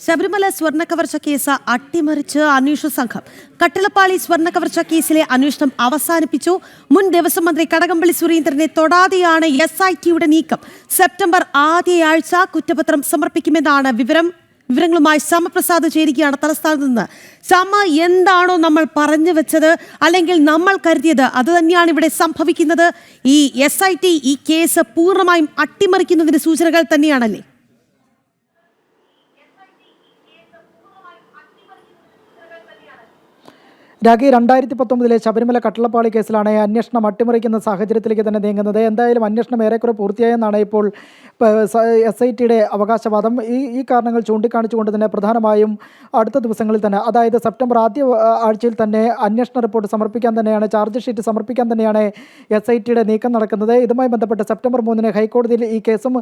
Sabarimala സ്വർണ്ണക്കവർച്ച case അട്ടിമറിച്ച് അന്വേഷണ സംഘം. കട്ടിളപ്പാളി സ്വർണ്ണക്കവർച്ച കേസിലെ അന്വേഷണം അവസാനിപ്പിച്ചു. മുൻ ദേവസ്വം മന്ത്രി കടകംപള്ളി സുരേന്ദ്രനെ തൊടാതെയാണ് SITയുടെ നീക്കം. സെപ്റ്റംബർ ആദ്യയാഴ്ച കുറ്റപത്രം സമർപ്പിക്കുമെന്നാണ് വിവരങ്ങളുമായി ശ്യാമപ്രസാദ് ചേരുകയാണ് തലസ്ഥാനത്ത് നിന്ന്. ശ്യാമ, എന്താണോ നമ്മൾ പറഞ്ഞു വെച്ചത് അല്ലെങ്കിൽ നമ്മൾ കരുതിയത് അത് തന്നെയാണ് ഇവിടെ സംഭവിക്കുന്നത്? ഈ SIT ഈ കേസ് പൂർണ്ണമായും അട്ടിമറിക്കുന്നതിന് സൂചനകൾ തന്നെയാണല്ലേ? രാഖി, 2019 ശബരിമല കട്ടിളപ്പാളി കേസിലാണ് അന്വേഷണം അട്ടിമറിക്കുന്ന സാഹചര്യത്തിലേക്ക് തന്നെ നീങ്ങുന്നത്. എന്തായാലും അന്വേഷണം ഏറെക്കുറെ പൂർത്തിയായെന്നാണ് ഇപ്പോൾ SITയുടെ അവകാശവാദം. ഈ കാരണങ്ങൾ ചൂണ്ടിക്കാണിച്ചുകൊണ്ട് തന്നെ പ്രധാനമായും അടുത്ത ദിവസങ്ങളിൽ തന്നെ, അതായത് സെപ്റ്റംബർ ആദ്യ ആഴ്ചയിൽ തന്നെ അന്വേഷണ റിപ്പോർട്ട് സമർപ്പിക്കാൻ തന്നെയാണ്, ചാർജ് ഷീറ്റ് സമർപ്പിക്കാൻ തന്നെയാണ് SITയുടെ നീക്കം നടക്കുന്നത്. ഇതുമായി ബന്ധപ്പെട്ട് സെപ്റ്റംബർ 3 ഹൈക്കോടതിയിൽ ഈ കേസും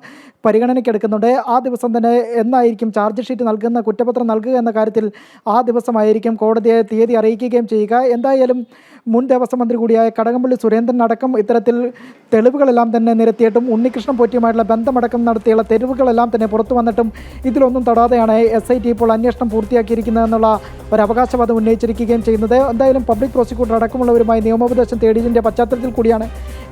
പരിഗണനയ്ക്കെടുക്കുന്നുണ്ട്. ആ ദിവസം തന്നെ എന്നായിരിക്കും ചാർജ് ഷീറ്റ് നൽകുന്ന, കുറ്റപത്രം നൽകുക എന്ന കാര്യത്തിൽ ആ ദിവസമായിരിക്കും കോടതിയെ തീയതി അറിയിക്കുകയും ചെയ്യുക. എന്തായാലും മുൻ ദേവസ്വം മന്ത്രി കൂടിയായ കടകംപള്ളി സുരേന്ദ്രൻ അടക്കം ഇത്തരത്തിൽ തെളിവുകളെല്ലാം തന്നെ നിരത്തിയിട്ടും ഉണ്ണികൃഷ്ണൻ പോറ്റിയുമായിട്ടുള്ള ബന്ധമടക്കം നടത്തിയുള്ള തെളിവുകളെല്ലാം തന്നെ പുറത്തു വന്നിട്ടും ഇതിലൊന്നും തൊടാതെയാണ് SIT ഇപ്പോൾ അന്വേഷണം പൂർത്തിയാക്കിയിരിക്കുന്നതെന്നുള്ള ഒരു അവകാശവാദം ഉന്നയിച്ചിരിക്കുകയും ചെയ്യുന്നത്. എന്തായാലും പബ്ലിക് പ്രോസിക്യൂട്ടർ അടക്കമുള്ളവരുമായി നിയമോപദേശം തേടിയതിൻ്റെ പശ്ചാത്തലത്തിൽ കൂടിയാണ്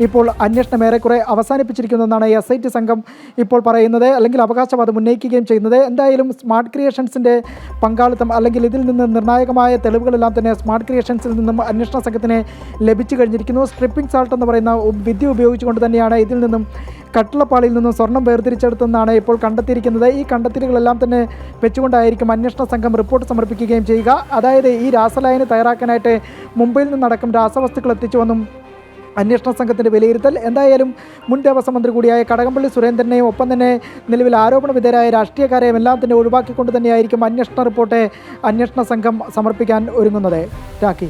ഇപ്പോൾ അന്വേഷണം ഏറെക്കുറെ അവസാനിപ്പിച്ചിരിക്കുന്നതെന്നാണ് SIT സംഘം ഇപ്പോൾ പറയുന്നത്, അല്ലെങ്കിൽ അവകാശവാദം ഉന്നയിക്കുകയും ചെയ്യുന്നത്. എന്തായാലും സ്മാർട്ട് ക്രിയേഷൻസിൻ്റെ പങ്കാളിത്തം, അല്ലെങ്കിൽ ഇതിൽ നിന്ന് നിർണായകമായ തെളിവുകളെല്ലാം തന്നെ സ്മാർട്ട് ക്രിയേഷൻസിൽ നിന്നും അന്വേഷണ സംഘത്തിന് ലഭിച്ചു കഴിഞ്ഞിരിക്കുന്നു. സ്ട്രിപ്പിംഗ് സാൾട്ട് എന്ന് പറയുന്ന വിദ്യ ഉപയോഗിച്ചുകൊണ്ട് തന്നെയാണ് ഇതിൽ നിന്നും കട്ടിളപ്പാളിയിൽ നിന്നും സ്വർണം വേർതിരിച്ചെടുത്തെന്നാണ് ഇപ്പോൾ കണ്ടെത്തിയിരിക്കുന്നത്. ഈ കണ്ടെത്തലുകളെല്ലാം തന്നെ വെച്ചുകൊണ്ടായിരിക്കും അന്വേഷണ സംഘം റിപ്പോർട്ട് സമർപ്പിക്കുകയും ചെയ്യുക. അതായത് ഈ രാസലായനി തയ്യാറാക്കാനായിട്ട് മുംബൈയിൽ നിന്നടക്കം രാസവസ്തുക്കൾ എത്തിച്ചുവെന്നും അന്വേഷണ സംഘത്തിൻ്റെ വിലയിരുത്തൽ. എന്തായാലും മുൻ ദേവസ്വം മന്ത്രി കൂടിയായ കടകംപള്ളി സുരേന്ദ്രനെയും ഒപ്പം തന്നെ നിലവിൽ ആരോപണ വിധേയരായ രാഷ്ട്രീയക്കാരെയും എല്ലാം തന്നെ ഒഴിവാക്കിക്കൊണ്ട് തന്നെയായിരിക്കും അന്വേഷണ റിപ്പോർട്ട് അന്വേഷണ സംഘം സമർപ്പിക്കാൻ ഒരുങ്ങുന്നത്. രാഖി,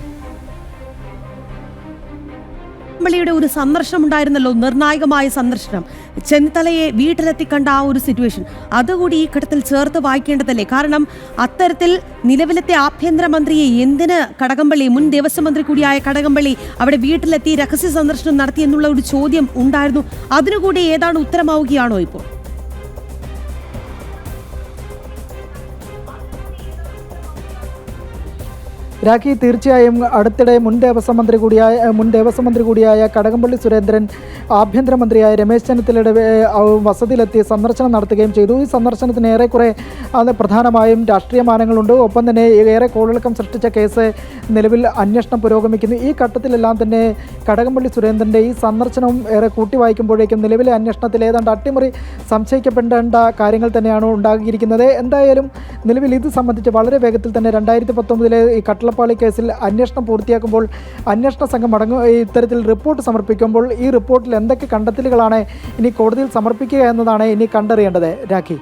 യുടെ ഒരു സന്ദർശനം ഉണ്ടായിരുന്നല്ലോ, നിർണായകമായ സന്ദർശനം. ചെന്നിത്തലയെ വീട്ടിലെത്തി കണ്ട ആ ഒരു സിറ്റുവേഷൻ അതുകൂടി ഈ ഘട്ടത്തിൽ ചേർത്ത് വായിക്കേണ്ടതല്ലേ? കാരണം അത്തരത്തിൽ നിലവിലത്തെ ആഭ്യന്തരമന്ത്രിയെ എന്തിന് കടകംപള്ളി, മുൻ ദേവസ്വം മന്ത്രി കൂടിയായ കടകംപള്ളി അവിടെ വീട്ടിലെത്തി രഹസ്യ സന്ദർശനം നടത്തി എന്നുള്ള ഒരു ചോദ്യം ഉണ്ടായിരുന്നു. അതിനുകൂടി ഏതാണ് ഉത്തരമാവുകയാണോ ഇപ്പോൾ? രാഖി, തീർച്ചയായും അടുത്തിടെ മുൻ ദേവസ്വം മന്ത്രി കൂടിയായ കടകംപള്ളി സുരേന്ദ്രൻ ആഭ്യന്തരമന്ത്രിയായ രമേശ് ചെന്നിത്തലയുടെ വസതിയിലെത്തി സന്ദർശനം നടത്തുകയും ചെയ്തു. ഈ സന്ദർശനത്തിന് ഏറെക്കുറെ അത് പ്രധാനമായും രാഷ്ട്രീയ മാനങ്ങളുണ്ട്. ഒപ്പം തന്നെ ഏറെ കോളിളക്കം സൃഷ്ടിച്ച കേസ് നിലവിൽ അന്വേഷണം പുരോഗമിക്കുന്നു. ഈ ഘട്ടത്തിലെല്ലാം തന്നെ കടകംപള്ളി സുരേന്ദ്രൻ്റെ ഈ സന്ദർശനവും ഏറെ കൂട്ടി വായിക്കുമ്പോഴേക്കും നിലവിലെ അന്വേഷണത്തിൽ ഏതാണ്ട് അട്ടിമറി സംശയിക്കപ്പെടേണ്ട കാര്യങ്ങൾ തന്നെയാണ് ഉണ്ടാകിയിരിക്കുന്നത്. എന്തായാലും നിലവിൽ ഇത് സംബന്ധിച്ച് വളരെ വേഗത്തിൽ തന്നെ 2019 ഈ കട്ടിളപ്പാളി കേസിൽ അന്വേഷണം പൂർത്തിയാക്കുമ്പോൾ അന്വേഷണ സംഘം ഇത്തരത്തിൽ റിപ്പോർട്ട് സമർപ്പിക്കുമ്പോൾ ഈ റിപ്പോർട്ടിൽ എന്തൊക്കെ കണ്ടെത്തലുകളാണ് ഇനി കോടതിയിൽ സമർപ്പിക്കുക എന്നതാണ് ഇനി കണ്ടറിയേണ്ടത്. രാഖി.